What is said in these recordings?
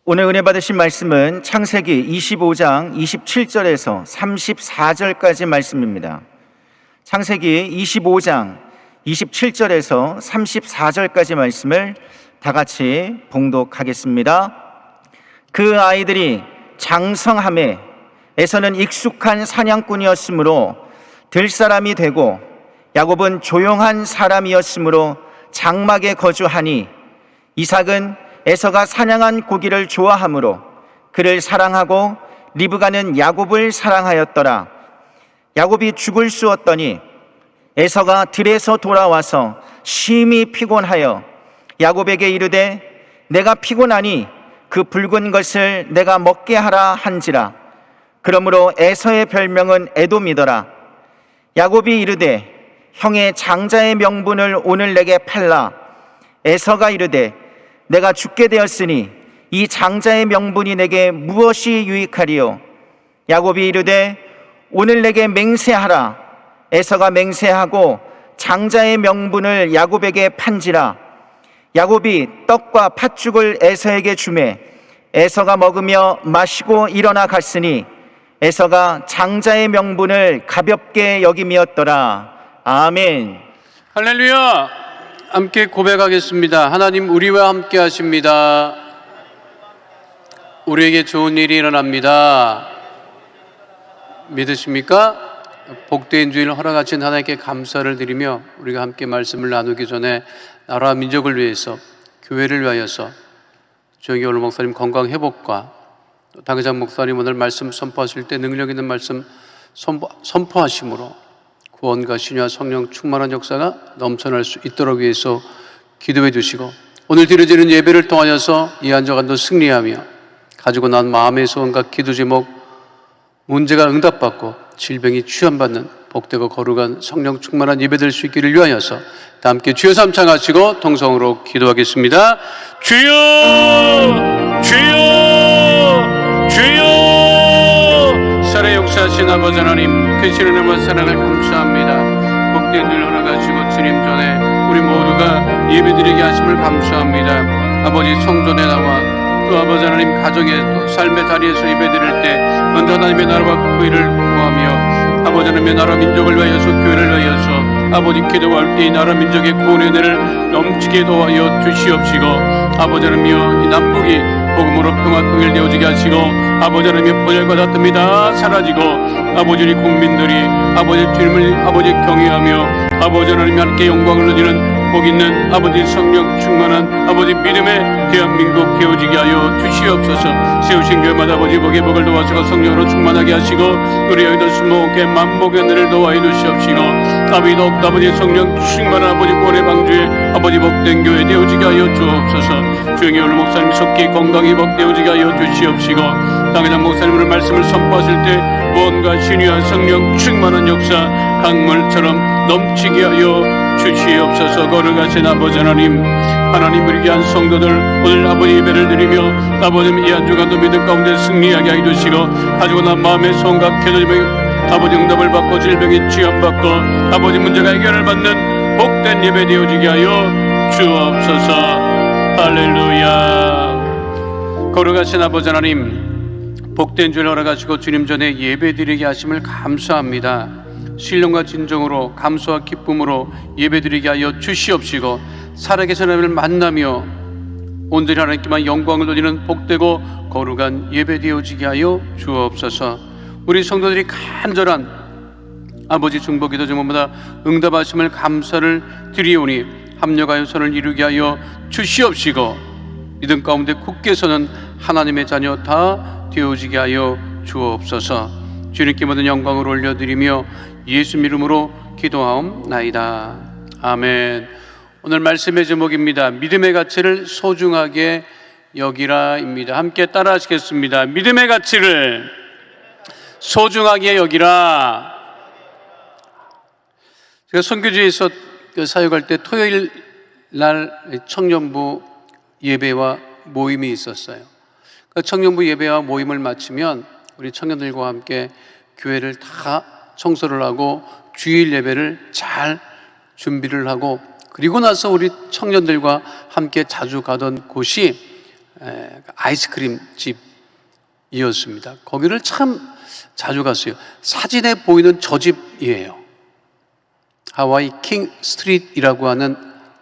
오늘 은혜 받으신 말씀은 창세기 25장 27절에서 34절까지 말씀입니다. 창세기 25장 27절에서 34절까지 말씀을 다 같이 봉독하겠습니다. 그 아이들이 장성함에 에서는 익숙한 사냥꾼이었으므로 들사람이 되고 야곱은 조용한 사람이었으므로 장막에 거주하니 이삭은 에서가 사냥한 고기를 좋아하므로 그를 사랑하고 리브가는 야곱을 사랑하였더라. 야곱이 죽을 쑤었더니 에서가 들에서 돌아와서 심히 피곤하여 야곱에게 이르되 내가 피곤하니 그 붉은 것을 내가 먹게 하라 한지라. 그러므로 에서의 별명은 에돔이더라. 야곱이 이르되 형의 장자의 명분을 오늘 내게 팔라. 에서가 이르되 내가 죽게 되었으니 이 장자의 명분이 내게 무엇이 유익하리요? 야곱이 이르되 오늘 내게 맹세하라. 에서가 맹세하고 장자의 명분을 야곱에게 판지라. 야곱이 떡과 팥죽을 에서에게 주매 에서가 먹으며 마시고 일어나 갔으니 에서가 장자의 명분을 가볍게 여김이었더라. 아멘. 할렐루야. 함께 고백하겠습니다. 하나님 우리와 함께 하십니다. 우리에게 좋은 일이 일어납니다. 믿으십니까? 복된 주일 허락하신 하나님께 감사를 드리며 우리가 함께 말씀을 나누기 전에 나라와 민족을 위해서, 교회를 위하여서 조영기 목사님 건강 회복과 또 당회장 목사님 오늘 말씀 선포하실 때 능력 있는 말씀 선포하심으로 구원과 신유와 성령 충만한 역사가 넘쳐날 수 있도록 위해서 기도해 주시고, 오늘 드려지는 예배를 통하여서 이 한 주간도 승리하며 가지고 난 마음의 소원과 기도 제목 문제가 응답받고 질병이 취함받는 복되고 거룩한 성령 충만한 예배 될 수 있기를 위하여서 다 함께 주여 삼창하시고 통성으로 기도하겠습니다. 주여 주여 주여. 살아 역사하신 아버지 하나님, 크신 은혜와 사랑을 감사합니다. 복된 줄 허락하시고 주님 전에 우리 모두가 예배드리게 하심을 감사합니다. 아버지 성전에 나와 또 아버지 하나님 가정의 또 삶의 자리에서 예배드릴 때 먼저 하나님의 나라와 그 일을 구하며 아버지 하나님의 나라 민족을 위하여서, 교회를 위하여서 아버지 기도할 때 이 나라 민족의 구원의 은혜를 넘치게 도와여 주시옵시고, 아버지 하나님이여 이 남북이 복음으로 평화 통일되어지게 하시고, 아버지 하나님의 보혈과 다툼이 다 사라지고 아버지 우리 국민들이 아버지 주님을 아버지 경외하며 아버지 하나님 함께 영광을 누리는 복 있는 아버지 성령 충만한 아버지 믿음의 대한민국 되어지게 하여 주시옵소서. 세우신 교회마다 아버지 복의 복을 도와주고 성령으로 충만하게 하시고 우리 여기들 수목에 만복의 은혜를 도와해 주시옵시고, 아버지 더욱 아버지 성령 충만한 아버지 구원의 방주에 아버지 복된 교회 되어지게 하여 주옵소서. 주영이 오늘 목사님 속히 건강히 복되어지게 하여 주시옵시고, 당회장 목사님의 말씀을 선포하실 때 무언가 신유한 성령 충만한 역사 강물처럼 넘치게 하여 주시옵소서. 거룩하신 아버지 하나님, 하나님 우리 귀한 성도들 오늘 아버지 예배를 드리며 아버지 이 한 주간도 믿음 가운데 승리하게 하여 주시고, 가지고 난 마음의 소원과 기도 아버지 응답을 받고 질병이 치유받고 아버지 문제가 해결을 받는 복된 예배 되어지게 하여 주옵소서. 할렐루야. 거룩하신 아버지 하나님, 복된 주를 허락하시고 주님 전에 예배드리게 하심을 감사합니다. 신령과 진정으로 감사와 기쁨으로 예배드리게 하여 주시옵시고, 살아계신 하나님을 만나며 온전히 하나님께만 영광을 돌리는 복되고 거룩한 예배 되어지게 하여 주옵소서. 우리 성도들이 간절한 아버지 중보기도 제목마다 응답하심을 감사를 드리오니 합력하여 선을 이루게 하여 주시옵시고, 믿음 가운데 굳게 서는 하나님의 자녀 다 되어지게 하여 주옵소서. 주님께 모든 영광을 올려드리며 예수 이름으로 기도하옵나이다. 아멘. 오늘 말씀의 제목입니다. 믿음의 가치를 소중하게 여기라입니다. 함께 따라 하시겠습니다. 믿음의 가치를 소중하게 여기라. 제가 선교지에서 사역할 때 토요일 날 청년부 예배와 모임이 있었어요. 그 청년부 예배와 모임을 마치면 우리 청년들과 함께 교회를 다 청소를 하고 주일 예배를 잘 준비를 하고, 그리고 나서 우리 청년들과 함께 자주 가던 곳이 아이스크림 집이었습니다. 거기를 참 자주 갔어요. 사진에 보이는 저 집이에요. 하와이 킹 스트리트이라고 하는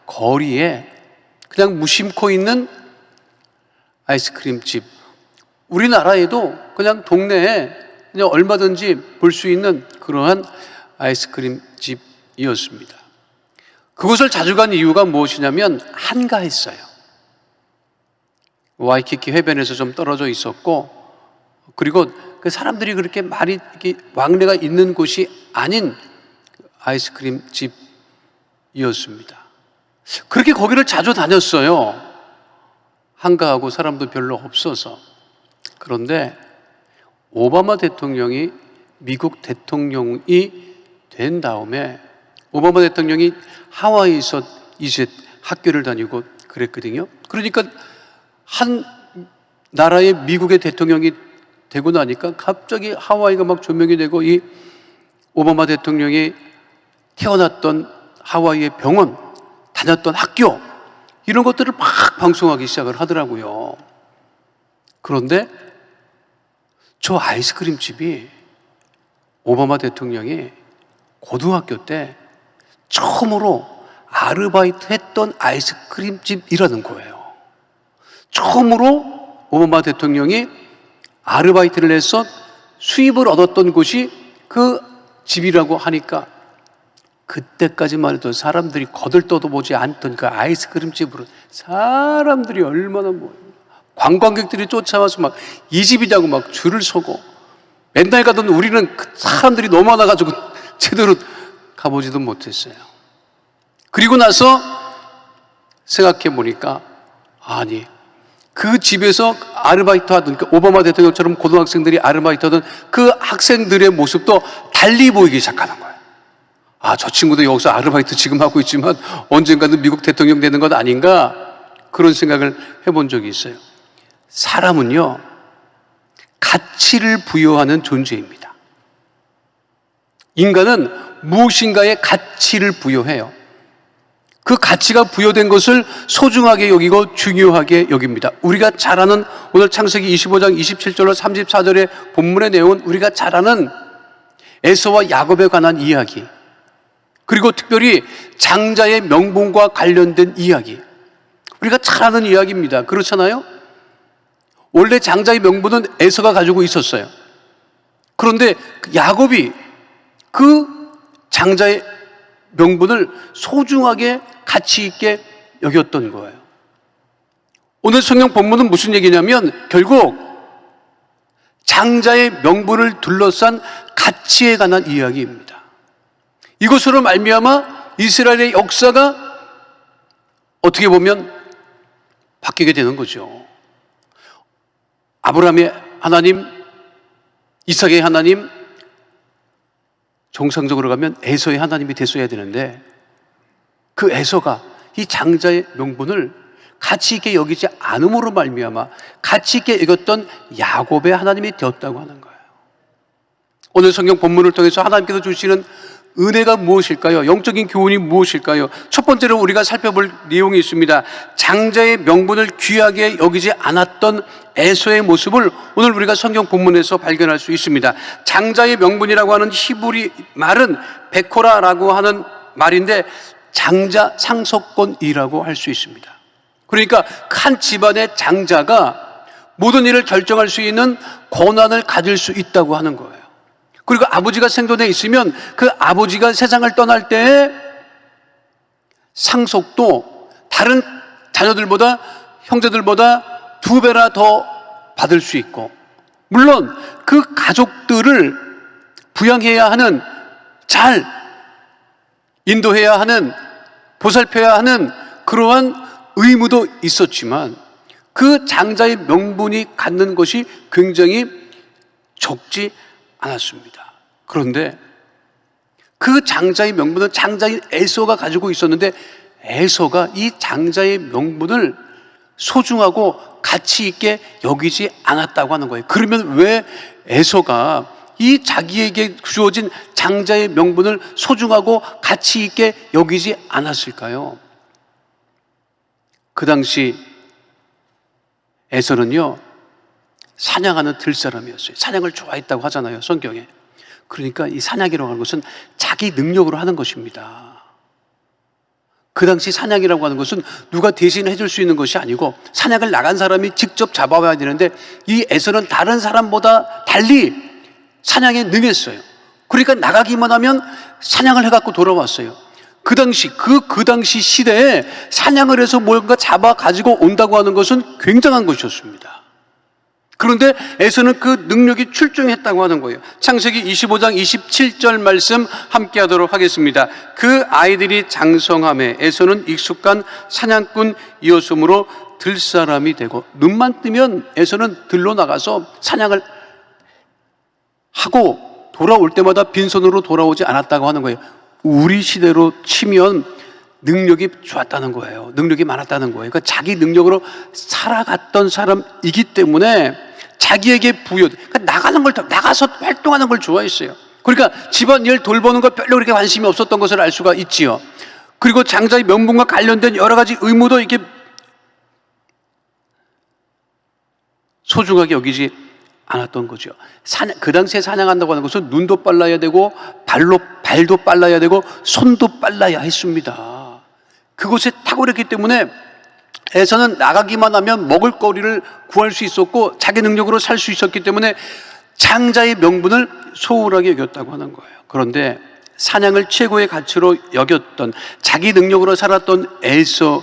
거리에 그냥 무심코 있는 아이스크림 집. 우리나라에도 그냥 동네에 그냥 얼마든지 볼 수 있는 그러한 아이스크림 집이었습니다. 그곳을 자주 간 이유가 무엇이냐면 한가했어요. 와이키키 해변에서 좀 떨어져 있었고, 그리고 그 사람들이 그렇게 많이 이렇게 왕래가 있는 곳이 아닌 아이스크림 집이었습니다. 그렇게 거기를 자주 다녔어요. 한가하고 사람도 별로 없어서. 그런데 오바마 대통령이 미국 대통령이 된 다음에 오바마 대통령이 하와이에서 이제 학교를 다니고 그랬거든요. 그러니까 한 나라의 미국의 대통령이 되고 나니까 갑자기 하와이가 막 조명이 되고 이 오바마 대통령이 태어났던 하와이의 병원, 다녔던 학교, 이런 것들을 막 방송하기 시작을 하더라고요. 그런데 저 아이스크림 집이 오바마 대통령이 고등학교 때 처음으로 아르바이트 했던 아이스크림 집이라는 거예요. 처음으로 오바마 대통령이 아르바이트를 해서 수입을 얻었던 곳이 그 집이라고 하니까 그때까지만 해도 사람들이 거들떠도 보지 않던 그 아이스크림 집으로 사람들이 얼마나 관광객들이 쫓아와서 막 이 집이냐고 막 줄을 서고, 맨날 가던 우리는 그 사람들이 너무 많아가지고 제대로 가보지도 못했어요. 그리고 나서 생각해 보니까, 아니, 그 집에서 아르바이트 하던, 그 오바마 대통령처럼 고등학생들이 아르바이트 하던 그 학생들의 모습도 달리 보이기 시작하는 거예요. 아, 저 친구도 여기서 아르바이트 지금 하고 있지만 언젠가는 미국 대통령 되는 것 아닌가? 그런 생각을 해본 적이 있어요. 사람은요, 가치를 부여하는 존재입니다. 인간은 무엇인가에 가치를 부여해요. 그 가치가 부여된 것을 소중하게 여기고 중요하게 여깁니다. 우리가 잘 아는 오늘 창세기 25장 27절로 34절의 본문의 내용은 우리가 잘 아는 에서와 야곱에 관한 이야기, 그리고 특별히 장자의 명분과 관련된 이야기, 우리가 잘 아는 이야기입니다. 그렇잖아요? 원래 장자의 명분은 에서가 가지고 있었어요. 그런데 야곱이 그 장자의 명분을 소중하게 가치 있게 여겼던 거예요. 오늘 성경 본문은 무슨 얘기냐면 결국 장자의 명분을 둘러싼 가치에 관한 이야기입니다. 이것으로 말미암아 이스라엘의 역사가 어떻게 보면 바뀌게 되는 거죠. 아브라함의 하나님, 이삭의 하나님, 정상적으로 가면 에서의 하나님이 됐어야 되는데 그 에서가 이 장자의 명분을 가치 있게 여기지 않음으로 말미암아 가치 있게 여겼던 야곱의 하나님이 되었다고 하는 거예요. 오늘 성경 본문을 통해서 하나님께서 주시는 은혜가 무엇일까요? 영적인 교훈이 무엇일까요? 첫 번째로 우리가 살펴볼 내용이 있습니다. 장자의 명분을 귀하게 여기지 않았던 에서의 모습을 오늘 우리가 성경 본문에서 발견할 수 있습니다. 장자의 명분이라고 하는 히브리 말은 베코라라고 하는 말인데 장자 상속권이라고 할 수 있습니다. 그러니까 한 집안의 장자가 모든 일을 결정할 수 있는 권한을 가질 수 있다고 하는 거예요. 그리고 아버지가 생존해 있으면 그 아버지가 세상을 떠날 때 상속도 다른 자녀들보다, 형제들보다 2배나 더 받을 수 있고, 물론 그 가족들을 부양해야 하는, 잘 인도해야 하는, 보살펴야 하는 그러한 의무도 있었지만 그 장자의 명분이 갖는 것이 굉장히 적지 않았습니다. 그런데 그 장자의 명분은 장자인 에서가 가지고 있었는데 에서가 이 장자의 명분을 소중하고 가치 있게 여기지 않았다고 하는 거예요. 그러면 왜 에서가 이 자기에게 주어진 장자의 명분을 소중하고 가치 있게 여기지 않았을까요? 그 당시 에서는요, 사냥하는 들사람이었어요. 사냥을 좋아했다고 하잖아요, 성경에. 그러니까 이 사냥이라고 하는 것은 자기 능력으로 하는 것입니다. 그 당시 사냥이라고 하는 것은 누가 대신 해줄 수 있는 것이 아니고 사냥을 나간 사람이 직접 잡아와야 되는데, 이 에서는 다른 사람보다 달리 사냥에 능했어요. 그러니까 나가기만 하면 사냥을 해갖고 돌아왔어요. 그 당시 시대에 사냥을 해서 뭔가 잡아 가지고 온다고 하는 것은 굉장한 것이었습니다. 그런데 에서는 그 능력이 출중했다고 하는 거예요. 창세기 25장 27절 말씀 함께 하도록 하겠습니다. 그 아이들이 장성함에 에서는 익숙한 사냥꾼이었으므로 들사람이 되고, 눈만 뜨면 에서는 들로 나가서 사냥을 하고 돌아올 때마다 빈손으로 돌아오지 않았다고 하는 거예요. 우리 시대로 치면 능력이 좋았다는 거예요. 능력이 많았다는 거예요. 그러니까 자기 능력으로 살아갔던 사람이기 때문에 자기에게 그러니까 나가서 활동하는 걸 좋아했어요. 그러니까 집안일 돌보는 거 별로 그렇게 관심이 없었던 것을 알 수가 있지요. 그리고 장자의 명분과 관련된 여러 가지 의무도 이렇게 소중하게 여기지 않았던 거죠. 그 당시에 사냥한다고 하는 것은 눈도 빨라야 되고 발도 빨라야 되고 손도 빨라야 했습니다. 그곳에 탁월했기 때문에 에서는 나가기만 하면 먹을거리를 구할 수 있었고 자기 능력으로 살 수 있었기 때문에 장자의 명분을 소홀하게 여겼다고 하는 거예요. 그런데 사냥을 최고의 가치로 여겼던, 자기 능력으로 살았던 에서에서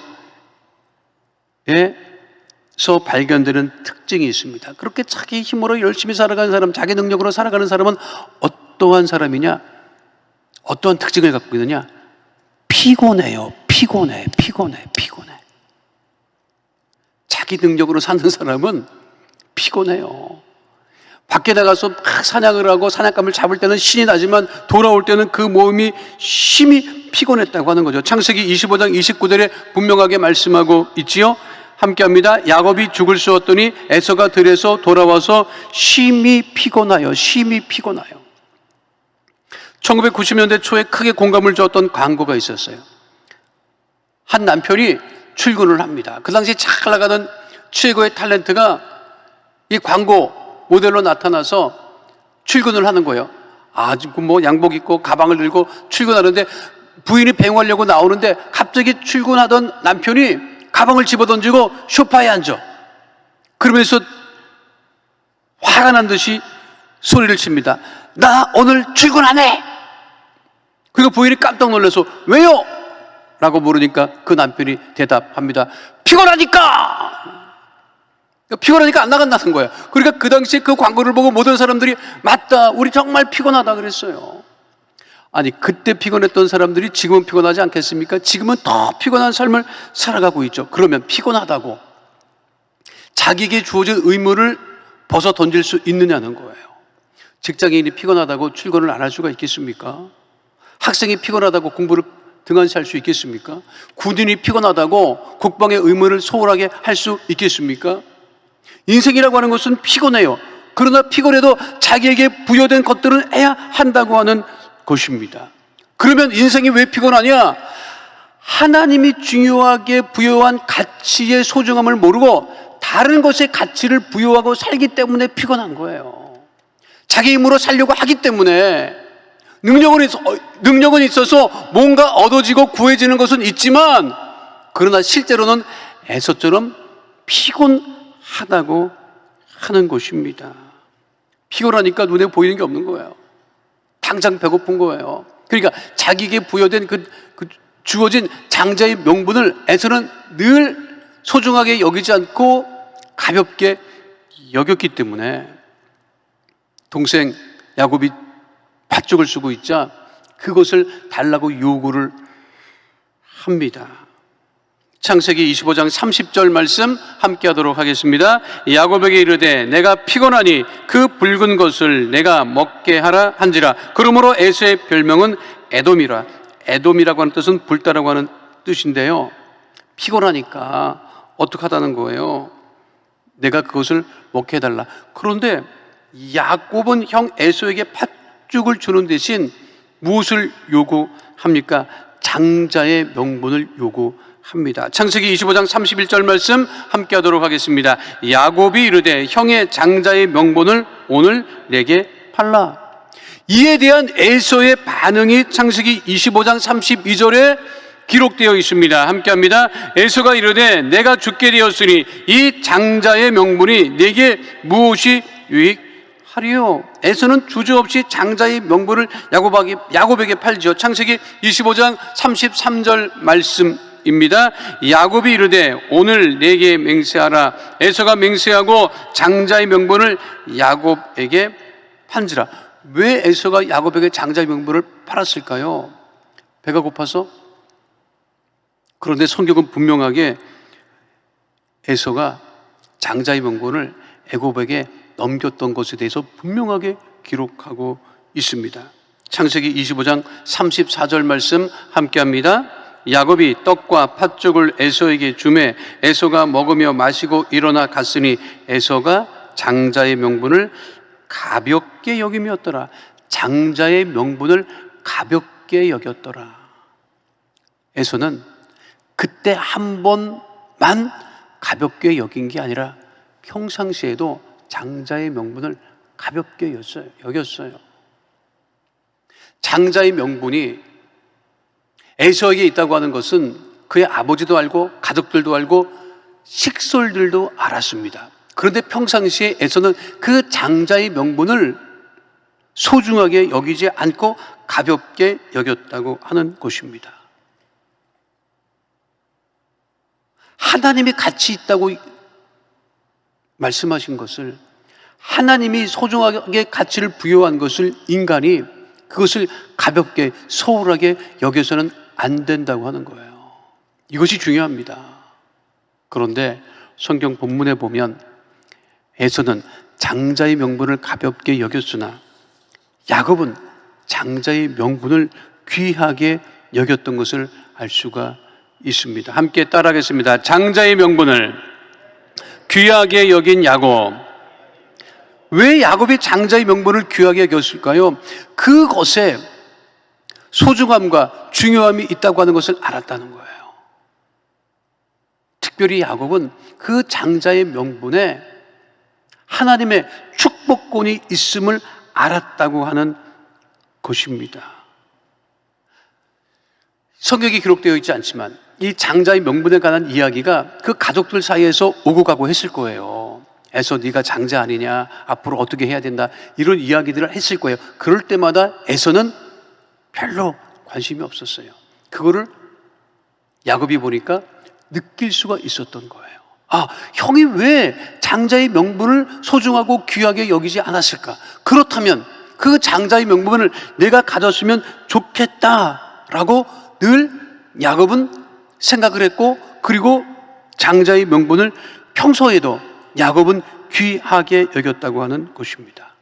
발견되는 특징이 있습니다. 그렇게 자기 힘으로 열심히 살아가는 사람, 자기 능력으로 살아가는 사람은 어떠한 사람이냐? 어떠한 특징을 갖고 있느냐? 피곤해요. 피곤해. 자기 능력으로 사는 사람은 피곤해요. 밖에 나가서 막 사냥을 하고 사냥감을 잡을 때는 신이 나지만 돌아올 때는 그 몸이 심히 피곤했다고 하는 거죠. 창세기 25장 29절에 분명하게 말씀하고 있지요. 함께 합니다. 야곱이 죽을 쏘았더니 에서가 들에서 돌아와서 심히 피곤하여. 1990년대 초에 크게 공감을 주었던 광고가 있었어요. 한 남편이 출근을 합니다. 그 당시 잘 나가는 최고의 탤런트가 이 광고 모델로 나타나서 출근을 하는 거예요. 아주 양복 입고 가방을 들고 출근하는데 부인이 배웅하려고 나오는데 갑자기 출근하던 남편이 가방을 집어던지고 소파에 앉아. 그러면서 화가 난 듯이 소리를 칩니다. 나 오늘 출근 안 해! 그리고 부인이 깜짝 놀라서 왜요? 라고 물으니까 그 남편이 대답합니다. 피곤하니까 안 나간다는 거예요. 그러니까 그 당시에 그 광고를 보고 모든 사람들이 맞다, 우리 정말 피곤하다 그랬어요. 아니, 그때 피곤했던 사람들이 지금은 피곤하지 않겠습니까? 지금은 더 피곤한 삶을 살아가고 있죠. 그러면 피곤하다고 자기에게 주어진 의무를 벗어 던질 수 있느냐는 거예요. 직장인이 피곤하다고 출근을 안 할 수가 있겠습니까? 학생이 피곤하다고 공부를 등한시할 수 있겠습니까? 군인이 피곤하다고 국방의 의무를 소홀하게 할 수 있겠습니까? 인생이라고 하는 것은 피곤해요. 그러나 피곤해도 자기에게 부여된 것들은 해야 한다고 하는 것입니다. 그러면 인생이 왜 피곤하냐? 하나님이 중요하게 부여한 가치의 소중함을 모르고 다른 것에 가치를 부여하고 살기 때문에 피곤한 거예요. 자기 힘으로 살려고 하기 때문에 능력은 있어서 뭔가 얻어지고 구해지는 것은 있지만, 그러나 실제로는 에서처럼 피곤하다고 하는 것입니다. 피곤하니까 눈에 보이는 게 없는 거예요. 당장 배고픈 거예요. 그러니까 자기에게 부여된 그 주어진 장자의 명분을 에서는 늘 소중하게 여기지 않고 가볍게 여겼기 때문에 동생 야곱이 팥죽을 쓰고 있자 그것을 달라고 요구를 합니다. 창세기 25장 30절 말씀 함께 하도록 하겠습니다. 야곱에게 이르되 내가 피곤하니 그 붉은 것을 내가 먹게 하라 한지라. 그러므로 에서의 별명은 에돔이라. 에돔이라고 하는 뜻은 불다라고 하는 뜻인데요, 피곤하니까 어떡하다는 거예요. 내가 그것을 먹게 해달라. 그런데 야곱은 형 에서에게 팥죽을 주는 대신 무엇을 요구합니까? 장자의 명분을 요구합니다. 합니다. 창세기 25장 31절 말씀 함께 하도록 하겠습니다. 야곱이 이르되 형의 장자의 명분을 오늘 내게 팔라. 이에 대한 에서의 반응이 창세기 25장 32절에 기록되어 있습니다. 함께 합니다. 에서가 이르되 내가 죽게 되었으니 이 장자의 명분이 내게 무엇이 유익하리요. 에서는 주저없이 장자의 명분을 야곱에게 팔죠. 창세기 25장 33절 말씀입니다. 야곱이 이르되 오늘 내게 맹세하라. 에서가 맹세하고 장자의 명분을 야곱에게 판지라. 왜 에서가 야곱에게 장자의 명분을 팔았을까요? 배가 고파서? 그런데 성경은 분명하게 에서가 장자의 명분을 야곱에게 넘겼던 것에 대해서 분명하게 기록하고 있습니다. 창세기 25장 34절 말씀 함께합니다. 야곱이 떡과 팥죽을 에서에게 주매 에서가 먹으며 마시고 일어나 갔으니 에서가 장자의 명분을 가볍게 여김이었더라. 장자의 명분을 가볍게 여겼더라. 에서는 그때 한 번만 가볍게 여긴 게 아니라 평상시에도 장자의 명분을 가볍게 여겼어요. 장자의 명분이 에서에게 있다고 하는 것은 그의 아버지도 알고 가족들도 알고 식솔들도 알았습니다. 그런데 평상시에 에서는 그 장자의 명분을 소중하게 여기지 않고 가볍게 여겼다고 하는 것입니다. 하나님이 같이 있다고 말씀하신 것을, 하나님이 소중하게 가치를 부여한 것을 인간이 그것을 가볍게 소홀하게 여겨서는 안 된다고 하는 거예요. 이것이 중요합니다. 그런데 성경 본문에 보면 에서는 장자의 명분을 가볍게 여겼으나 야곱은 장자의 명분을 귀하게 여겼던 것을 알 수가 있습니다. 함께 따라하겠습니다. 장자의 명분을 귀하게 여긴 야곱. 왜 야곱이 장자의 명분을 귀하게 여겼을까요? 그것에 소중함과 중요함이 있다고 하는 것을 알았다는 거예요. 특별히 야곱은 그 장자의 명분에 하나님의 축복권이 있음을 알았다고 하는 것입니다. 성경에 기록되어 있지 않지만 이 장자의 명분에 관한 이야기가 그 가족들 사이에서 오고 가고 했을 거예요. 에서 네가 장자 아니냐, 앞으로 어떻게 해야 된다, 이런 이야기들을 했을 거예요. 그럴 때마다 에서는 별로 관심이 없었어요. 그거를 야곱이 보니까 느낄 수가 있었던 거예요. 아, 형이 왜 장자의 명분을 소중하고 귀하게 여기지 않았을까? 그렇다면 그 장자의 명분을 내가 가졌으면 좋겠다라고 늘 야곱은 생각을 했고, 그리고 장자의 명분을 평소에도 야곱은 귀하게 여겼다고 하는 것입니다.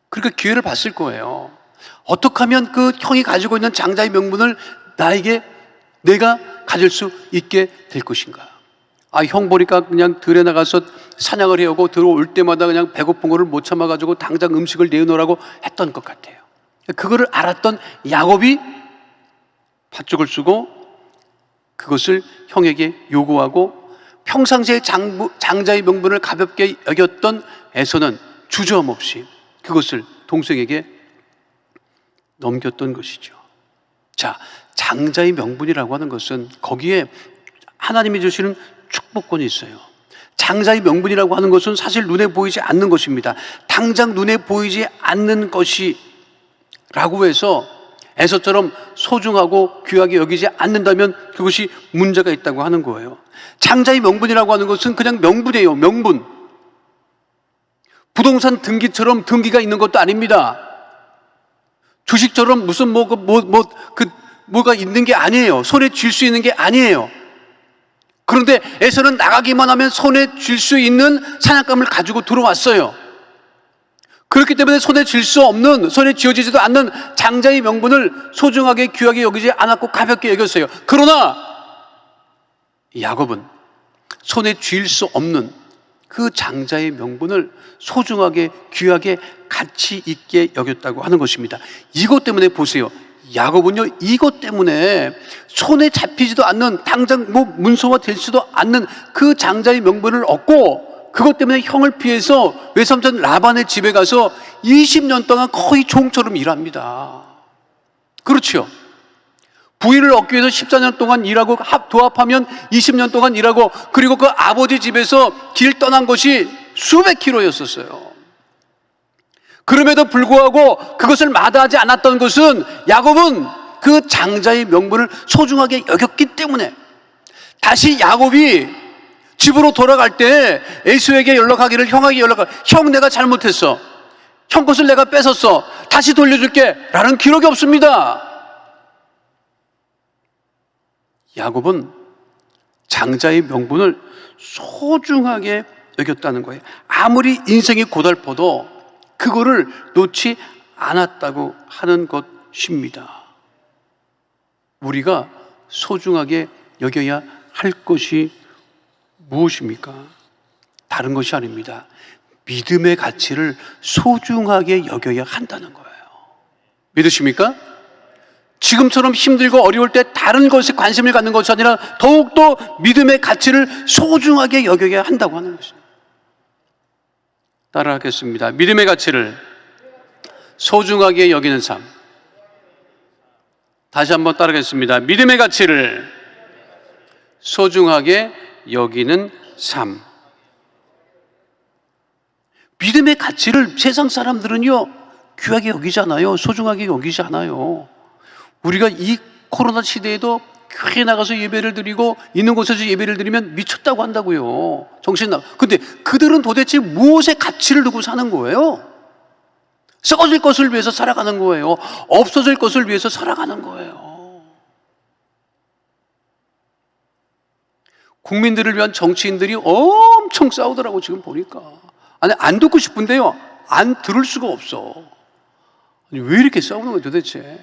그러니까 기회를 봤을 거예요. 어떻게 하면 그 형이 가지고 있는 장자의 명분을 내가 가질 수 있게 될 것인가? 아, 형 보니까 그냥 들에 나가서 사냥을 해오고 들어올 때마다 그냥 배고픈 거를 못 참아가지고 당장 음식을 내놓으라고 했던 것 같아요. 그거를 알았던 야곱이 팥죽을 쓰고 그것을 형에게 요구하고, 평상시에 장자의 명분을 가볍게 여겼던 에서는 주저함없이 그것을 동생에게 넘겼던 것이죠. 자, 장자의 명분이라고 하는 것은 거기에 하나님이 주시는 축복권이 있어요. 장자의 명분이라고 하는 것은 사실 눈에 보이지 않는 것입니다. 당장 눈에 보이지 않는 것이라고 해서 에서처럼 소중하고 귀하게 여기지 않는다면 그것이 문제가 있다고 하는 거예요. 장자의 명분이라고 하는 것은 그냥 명분이에요. 명분. 부동산 등기처럼 등기가 있는 것도 아닙니다. 주식처럼 무슨 뭐가 있는 게 아니에요. 손에 쥘 수 있는 게 아니에요. 그런데 에서는 나가기만 하면 손에 쥘 수 있는 사냥감을 가지고 들어왔어요. 그렇기 때문에 손에 쥘 수 없는, 손에 쥐어지지도 않는 장자의 명분을 소중하게 귀하게 여기지 않았고 가볍게 여겼어요. 그러나 야곱은 손에 쥘 수 없는 그 장자의 명분을 소중하게 귀하게 가치 있게 여겼다고 하는 것입니다. 이것 때문에 보세요. 야곱은요, 이것 때문에 손에 잡히지도 않는, 당장 뭐 문서화 되지도 않는 그 장자의 명분을 얻고, 그것 때문에 형을 피해서 외삼촌 라반의 집에 가서 20년 동안 거의 종처럼 일합니다. 그렇죠? 부의를 얻기 위해서 14년 동안 일하고, 도합하면 20년 동안 일하고, 그리고 그 아버지 집에서 길 떠난 것이 수백 킬로였었어요. 그럼에도 불구하고 그것을 마다하지 않았던 것은, 야곱은 그 장자의 명분을 소중하게 여겼기 때문에, 다시 야곱이 집으로 돌아갈 때 에이수에게 연락하기를, 형에게 형 내가 잘못했어, 형 것을 내가 뺏었어, 다시 돌려줄게 라는 기록이 없습니다. 야곱은 장자의 명분을 소중하게 여겼다는 거예요. 아무리 인생이 고달퍼도 그거를 놓지 않았다고 하는 것입니다. 우리가 소중하게 여겨야 할 것이 무엇입니까? 다른 것이 아닙니다. 믿음의 가치를 소중하게 여겨야 한다는 거예요. 믿으십니까? 지금처럼 힘들고 어려울 때 다른 것에 관심을 갖는 것이 아니라 더욱더 믿음의 가치를 소중하게 여겨야 한다고 하는 것입니다. 따라하겠습니다. 믿음의 가치를 소중하게 여기는 삶. 다시 한번 따라하겠습니다. 믿음의 가치를 소중하게 여기는 삶. 믿음의 가치를 세상 사람들은요, 귀하게 여기지 않아요. 소중하게 여기지 않아요. 우리가 이 코로나 시대에도 교회에 나가서 예배를 드리고 있는 곳에서 예배를 드리면 미쳤다고 한다고요. 정신 나가. 근데 그들은 도대체 무엇에 가치를 두고 사는 거예요? 썩어질 것을 위해서 살아가는 거예요? 없어질 것을 위해서 살아가는 거예요? 국민들을 위한 정치인들이 엄청 싸우더라고, 지금 보니까. 아니, 안 듣고 싶은데요, 안 들을 수가 없어. 아니, 왜 이렇게 싸우는 거예요, 도대체?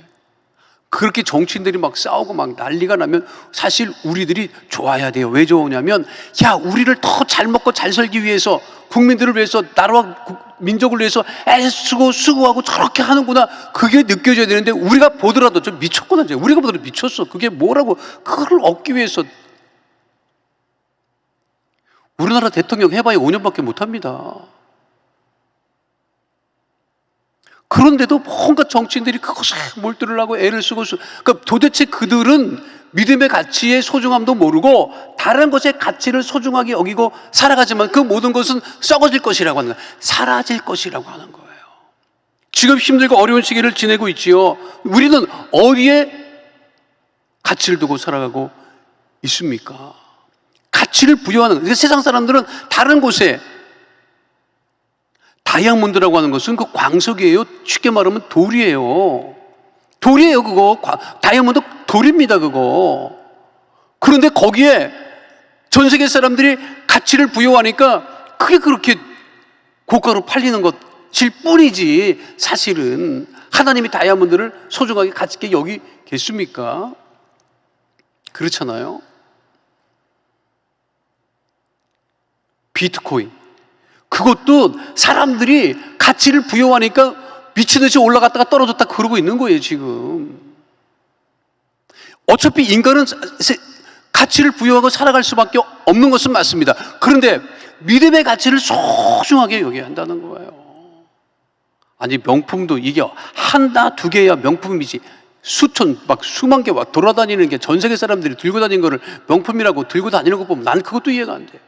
그렇게 정치인들이 막 싸우고 막 난리가 나면 사실 우리들이 좋아야 돼요. 왜 좋으냐면, 야, 우리를 더 잘 먹고 잘 살기 위해서, 국민들을 위해서, 나라와 민족을 위해서 애쓰고 수고하고 저렇게 하는구나, 그게 느껴져야 되는데, 우리가 보더라도 좀 미쳤구나. 우리가 보더라도 미쳤어. 그게 뭐라고, 그걸 얻기 위해서. 우리나라 대통령 해봐야 5년밖에 못합니다. 그런데도 뭔가 정치인들이 그것에 몰두를 애를 쓰고, 그러니까 도대체 그들은 믿음의 가치의 소중함도 모르고 다른 것의 가치를 소중하게 여기고 살아가지만, 그 모든 것은 썩어질 것이라고 하는 거예요. 사라질 것이라고 하는 거예요. 지금 힘들고 어려운 시기를 지내고 있지요. 우리는 어디에 가치를 두고 살아가고 있습니까? 가치를 부여하는 거예요. 세상 사람들은 다른 곳에, 다이아몬드라고 하는 것은 그 광석이에요. 쉽게 말하면 돌이에요. 돌이에요, 그거. 다이아몬드 돌입니다, 그거. 그런데 거기에 전 세계 사람들이 가치를 부여하니까 그게 그렇게 고가로 팔리는 것일 뿐이지, 사실은 하나님이 다이아몬드를 소중하게 가치 있게 여기겠습니까? 그렇잖아요. 비트코인, 그것도 사람들이 가치를 부여하니까 미친듯이 올라갔다가 떨어졌다 그러고 있는 거예요, 지금. 어차피 인간은 가치를 부여하고 살아갈 수밖에 없는 것은 맞습니다. 그런데 믿음의 가치를 소중하게 여겨야 한다는 거예요. 아니, 명품도 이게 하나 두 개야 명품이지, 수천, 막 수만 개 돌아다니는 게, 전 세계 사람들이 들고 다니는 거를 명품이라고 들고 다니는 거 보면 난 그것도 이해가 안 돼.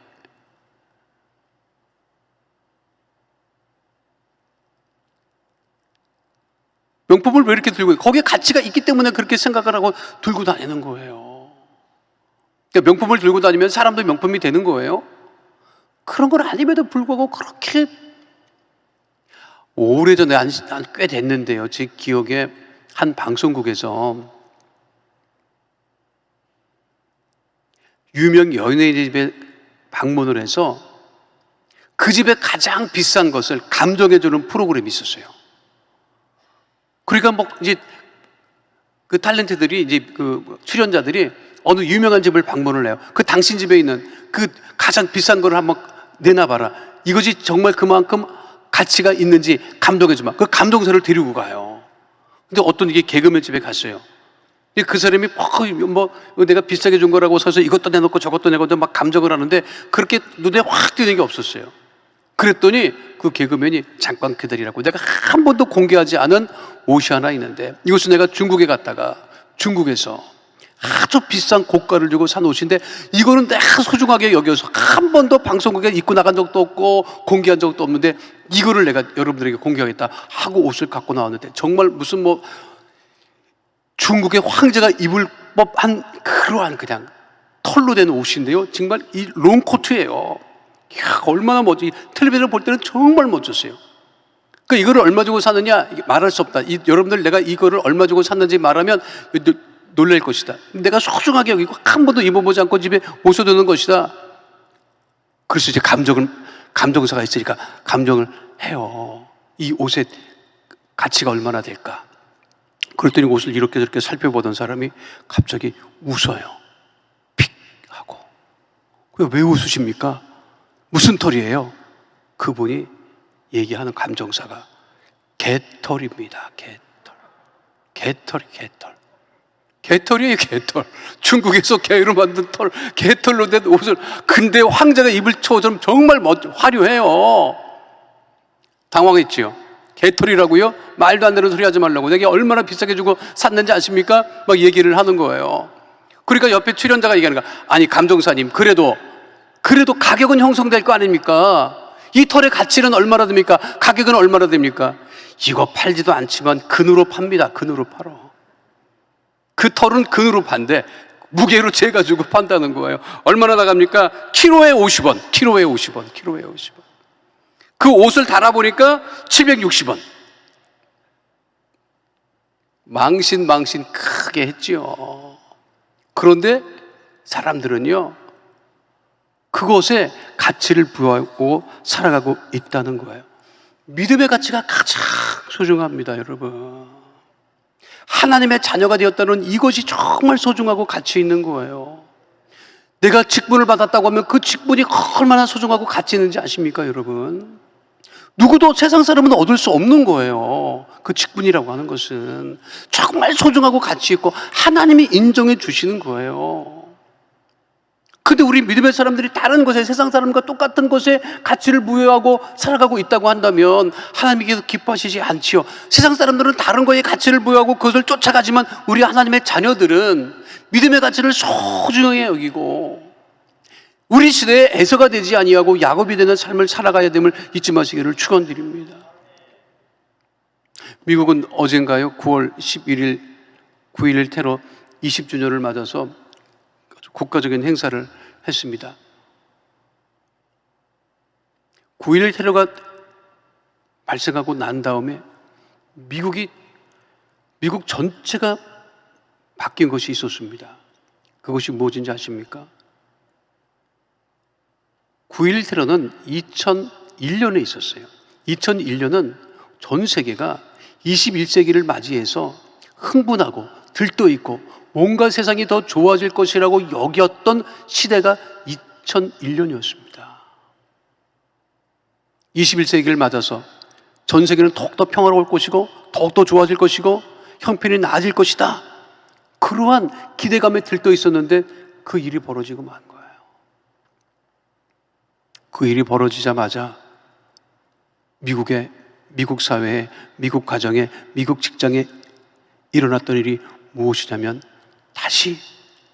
명품을 왜 이렇게 들고, 거기에 가치가 있기 때문에 그렇게 생각을 하고 들고 다니는 거예요. 그러니까 명품을 들고 다니면 사람도 명품이 되는 거예요? 그런 건 아님에도 불구하고 그렇게, 오래전에 한 꽤 됐는데요, 제 기억에 한 방송국에서 유명 연예인 집에 방문을 해서 그 집에 가장 비싼 것을 감정해주는 프로그램이 있었어요. 그러니까 뭐 이제 그 탤런트들이, 이제 그 출연자들이 어느 유명한 집을 방문을 해요. 그 당신 집에 있는 그 가장 비싼 거를 한번 내놔봐라. 이것이 정말 그만큼 가치가 있는지 감동해주마. 그 감동서를 데리고 가요. 근데 어떤 이게 개그맨 집에 갔어요. 근데 그 사람이 뭐 내가 비싸게 준 거라고 서서 이것도 내놓고 저것도 내놓고 막 감정을 하는데 그렇게 눈에 확 띄는 게 없었어요. 그랬더니 그 개그맨이 잠깐 기다리라고, 내가 한 번도 공개하지 않은 옷이 하나 있는데, 이것은 내가 중국에 갔다가 중국에서 아주 비싼 고가를 주고 산 옷인데 이거는 내가 소중하게 여겨서 한 번도 방송국에 입고 나간 적도 없고 공개한 적도 없는데 이거를 내가 여러분들에게 공개하겠다 하고 옷을 갖고 나왔는데, 정말 무슨 뭐 중국의 황제가 입을 법한 그러한 그냥 털로 된 옷인데요, 정말 이 롱코트예요. 이야, 얼마나 멋지. 텔레비전을 볼 때는 정말 멋졌어요. 그러니까 이거를 얼마 주고 샀느냐 말할 수 없다. 여러분들 내가 이거를 얼마 주고 샀는지 말하면 놀랄 것이다. 내가 소중하게 여기고 한 번도 입어보지 않고 집에 모셔두는 것이다. 그래서 이제 감정사가 있으니까 감정을 해요. 이 옷의 가치가 얼마나 될까. 그랬더니 옷을 이렇게 저렇게 살펴보던 사람이 갑자기 웃어요. 픽 하고. 왜 웃으십니까? 무슨 털이에요? 그분이 얘기하는 감정사가 개털입니다. 개털. 개털이에요, 개털. 중국에서 개로 만든 털, 개털로 된 옷을, 근데 황제가 입을 처처럼 정말 화려해요. 당황했지요. 개털이라고요? 말도 안 되는 소리 하지 말라고. 내가 얼마나 비싸게 주고 샀는지 아십니까? 막 얘기를 하는 거예요. 그러니까 옆에 출연자가 얘기하는 거야. 아니, 감정사님, 그래도 가격은 형성될 거 아닙니까? 이 털의 가치는 얼마나 됩니까? 가격은 얼마나 됩니까? 이거 팔지도 않지만 근으로 팝니다. 근으로 팔어. 그 털은 근으로 판대 무게로 재가지고 판다는 거예요. 얼마나 나갑니까? 키로에 50원. 그 옷을 달아보니까 760원. 망신 크게 했지요. 그런데 사람들은요, 그것에 가치를 부여하고 살아가고 있다는 거예요. 믿음의 가치가 가장 소중합니다, 여러분. 하나님의 자녀가 되었다는 이것이 정말 소중하고 가치 있는 거예요. 내가 직분을 받았다고 하면 그 직분이 얼마나 소중하고 가치 있는지 아십니까, 여러분? 누구도 세상 사람은 얻을 수 없는 거예요. 그 직분이라고 하는 것은 정말 소중하고 가치 있고 하나님이 인정해 주시는 거예요. 근데 우리 믿음의 사람들이 다른 것에, 세상 사람과 똑같은 것에 가치를 부여하고 살아가고 있다고 한다면 하나님께서 기뻐하시지 않지요. 세상 사람들은 다른 거에 가치를 부여하고 그것을 쫓아가지만 우리 하나님의 자녀들은 믿음의 가치를 소중하게 여기고 우리 시대에 에서가 되지 아니하고 야곱이 되는 삶을 살아가야 됨을 잊지 마시기를 축원드립니다. 미국은 어젠가요, 9월 11일 9.11 테러 20주년을 맞아서 국가적인 행사를 했습니다. 9.11 테러가 발생하고 난 다음에 미국 전체가 바뀐 것이 있었습니다. 그것이 무엇인지 아십니까? 9.11 테러는 2001년에 있었어요. 2001년은 전 세계가 21세기를 맞이해서 흥분하고 들떠있고 뭔가 세상이 더 좋아질 것이라고 여겼던 시대가 2001년이었습니다. 21세기를 맞아서 전 세계는 더욱더 평화로울 것이고 더욱더 좋아질 것이고 형편이 나아질 것이다. 그러한 기대감에 들떠 있었는데 그 일이 벌어지고 만 거예요. 그 일이 벌어지자마자 미국 사회에, 미국 가정에, 미국 직장에 일어났던 일이 무엇이냐면 다시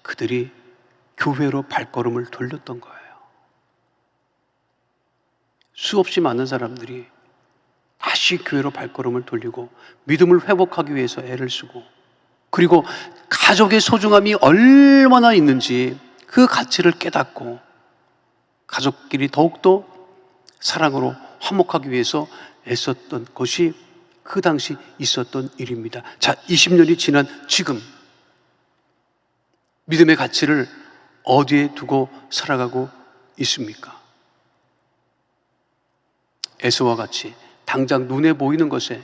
그들이 교회로 발걸음을 돌렸던 거예요. 수없이 많은 사람들이 다시 교회로 발걸음을 돌리고 믿음을 회복하기 위해서 애를 쓰고, 그리고 가족의 소중함이 얼마나 있는지 그 가치를 깨닫고 가족끼리 더욱더 사랑으로 화목하기 위해서 애썼던 것이 그 당시 있었던 일입니다. 자, 20년이 지난 지금 믿음의 가치를 어디에 두고 살아가고 있습니까? 에서와 같이 당장 눈에 보이는 것에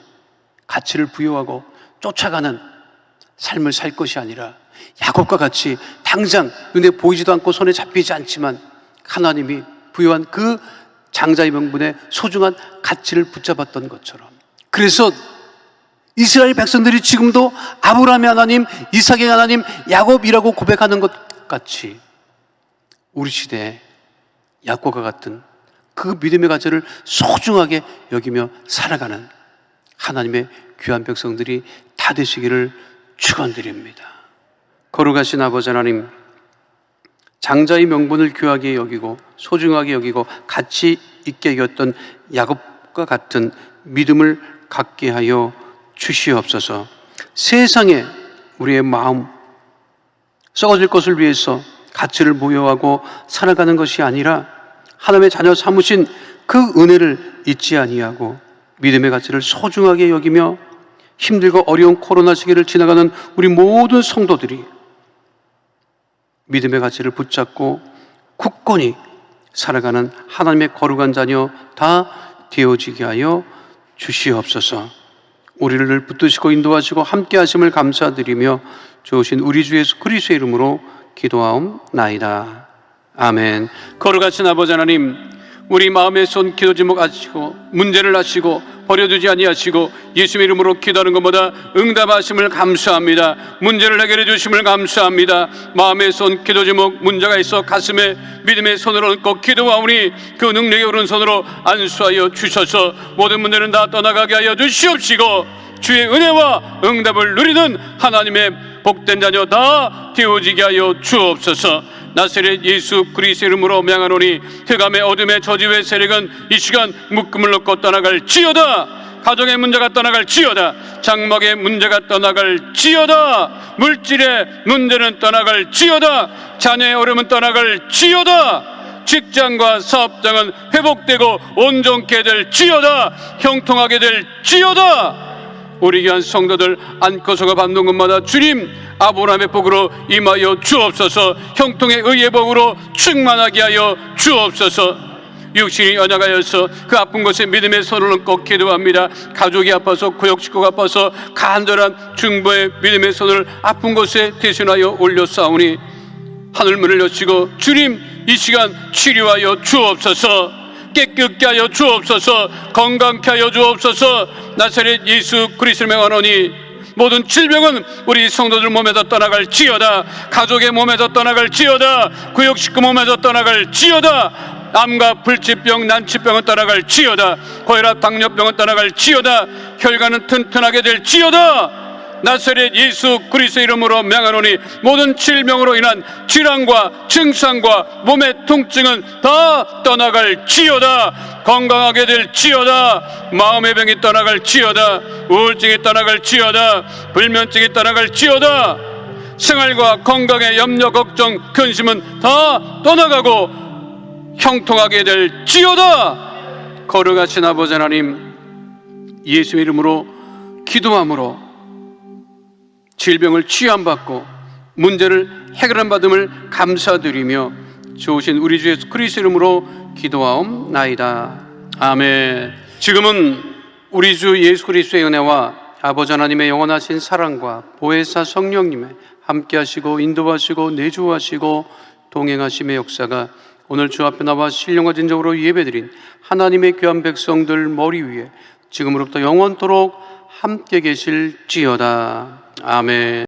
가치를 부여하고 쫓아가는 삶을 살 것이 아니라 야곱과 같이 당장 눈에 보이지도 않고 손에 잡히지 않지만 하나님이 부여한 그 장자의 명분에 소중한 가치를 붙잡았던 것처럼, 그래서 이스라엘 백성들이 지금도 아브라함의 하나님, 이삭의 하나님, 야곱이라고 고백하는 것 같이 우리 시대에 야곱과 같은 그 믿음의 가치를 소중하게 여기며 살아가는 하나님의 귀한 백성들이 다 되시기를 축원드립니다. 거룩하신 아버지 하나님, 장자의 명분을 귀하게 여기고 소중하게 여기고 가치 있게 여겼던 야곱과 같은 믿음을 갖게 하여 주시옵소서. 세상에 우리의 마음 썩어질 것을 위해서 가치를 부여하고 살아가는 것이 아니라 하나님의 자녀 삼으신 그 은혜를 잊지 아니하고 믿음의 가치를 소중하게 여기며 힘들고 어려운 코로나 시기를 지나가는 우리 모든 성도들이 믿음의 가치를 붙잡고 굳건히 살아가는 하나님의 거룩한 자녀 다 되어지게 하여 주시옵소서. 우리를 붙드시고 인도하시고 함께 하심을 감사드리며 좋으신 우리 주 예수 그리스도의 이름으로 기도하옵나이다. 아멘. 거룩하신 아버지 하나님, 우리 마음의 손 기도 제목 아시고 문제를 아시고 버려두지 아니하시고 예수의 이름으로 기도하는 것보다 응답하심을 감사합니다. 문제를 해결해 주심을 감사합니다. 마음의 손 기도 제목 문제가 있어 가슴에 믿음의 손으로 얹고 기도하오니 그 능력의 오른손으로 안수하여 주셔서 모든 문제는 다 떠나가게 하여 주시옵시고 주의 은혜와 응답을 누리는 하나님의 복된 자녀 다 되어지게 하여 주옵소서. 나사렛 예수 그리스도의 이름으로 명하노니 흑암의 어둠의 저주의 세력은 이 시간 묶음을 놓고 떠나갈지어다. 가정의 문제가 떠나갈지어다. 장막의 문제가 떠나갈지어다. 물질의 문제는 떠나갈지어다. 자녀의 어려움은 떠나갈지어다. 직장과 사업장은 회복되고 온전케 될지어다. 형통하게 될지어다. 우리 귀한 성도들 안고서가 받는 것마다 주님 아브라함의 복으로 임하여 주옵소서. 형통의 의의 복으로 충만하게 하여 주옵소서. 육신이 연약하여서 그 아픈 곳에 믿음의 손을 얹고 기도합니다. 가족이 아파서 구역식구가 아파서 간절한 중보의 믿음의 손을 아픈 곳에 대신하여 올려싸우니 하늘문을 여시고 주님 이 시간 치료하여 주옵소서. 깨끗게 하여 주옵소서. 건강케 하여 주옵소서. 나사렛 예수 그리스도의 명하노니 모든 질병은 우리 성도들 몸에서 떠나갈지어다. 가족의 몸에서 떠나갈지어다. 구역식구 몸에서 떠나갈지어다. 암과 불치병, 난치병은 떠나갈지어다. 고혈압, 당뇨병은 떠나갈지어다. 혈관은 튼튼하게 될지어다. 나사렛 예수 그리스도의 이름으로 명하노니 모든 질병으로 인한 질환과 증상과 몸의 통증은 다 떠나갈지어다. 건강하게 될지어다. 마음의 병이 떠나갈지어다. 우울증이 떠나갈지어다. 불면증이 떠나갈지어다. 생활과 건강의 염려, 걱정, 근심은 다 떠나가고 형통하게 될지어다. 거룩하신 아버지 하나님, 예수의 이름으로 기도함으로 질병을 치유함받고 문제를 해결함 받음을 감사드리며 좋으신 우리 주 예수 그리스도 이름으로 기도하옵나이다. 아멘. 지금은 우리 주 예수 그리스도의 은혜와 아버지 하나님의 영원하신 사랑과 보혜사 성령님의 함께하시고 인도하시고 내주하시고 동행하심의 역사가 오늘 주 앞에 나와 신령과 진정으로 예배드린 하나님의 귀한 백성들 머리 위에 지금으로부터 영원토록 함께 계실지어다. 아멘.